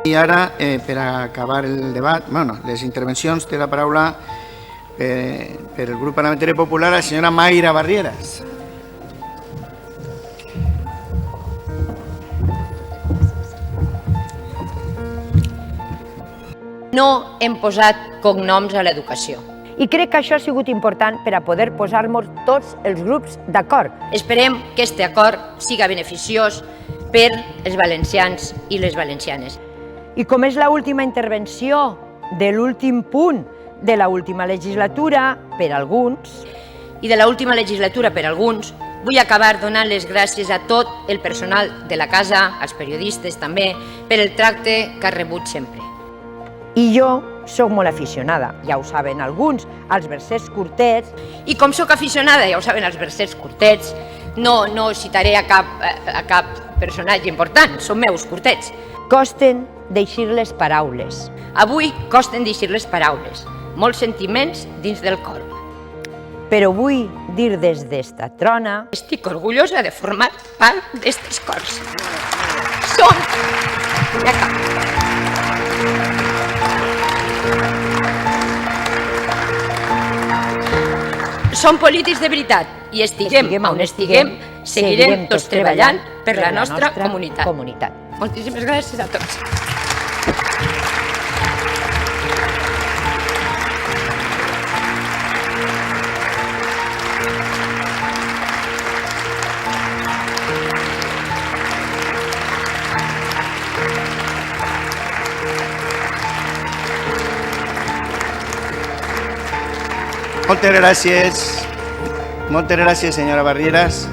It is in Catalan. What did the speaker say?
I ara, per acabar el debat, les intervencions, té la paraula per el grup parlamentari popular la senyora Mayra Barrieras. No hem posat cognoms a l'educació. I crec que això ha sigut important per a poder posar-nos tots els grups d'acord. Esperem que aquest acord siga beneficiós per els valencians i les valencianes. I com és l'última intervenció de l'últim punt de l'última legislatura, per alguns, I de l'última legislatura per alguns, vull acabar donant les gràcies a tot el personal de la casa, als periodistes també, per el tracte que ha rebut sempre. i jo sóc molt aficionada, ja ho saben alguns, als versets curtets. I com sóc aficionada, ja ho saben, als versets curtets, no citaré a cap personatge important, són meus curtets. Costen d'eixir les paraules. Avui costen d'eixir les paraules, molts sentiments dins del cor. Però vull dir des d'esta trona Estic orgullosa de formar part d'estes cors. Som... Ja acabo. Som polítics de veritat i estiguem on estiguem, seguirem tots treballant per la nostra comunitat. Moltíssimes gràcies a tots. Moltes gràcies, senyora Barrieras.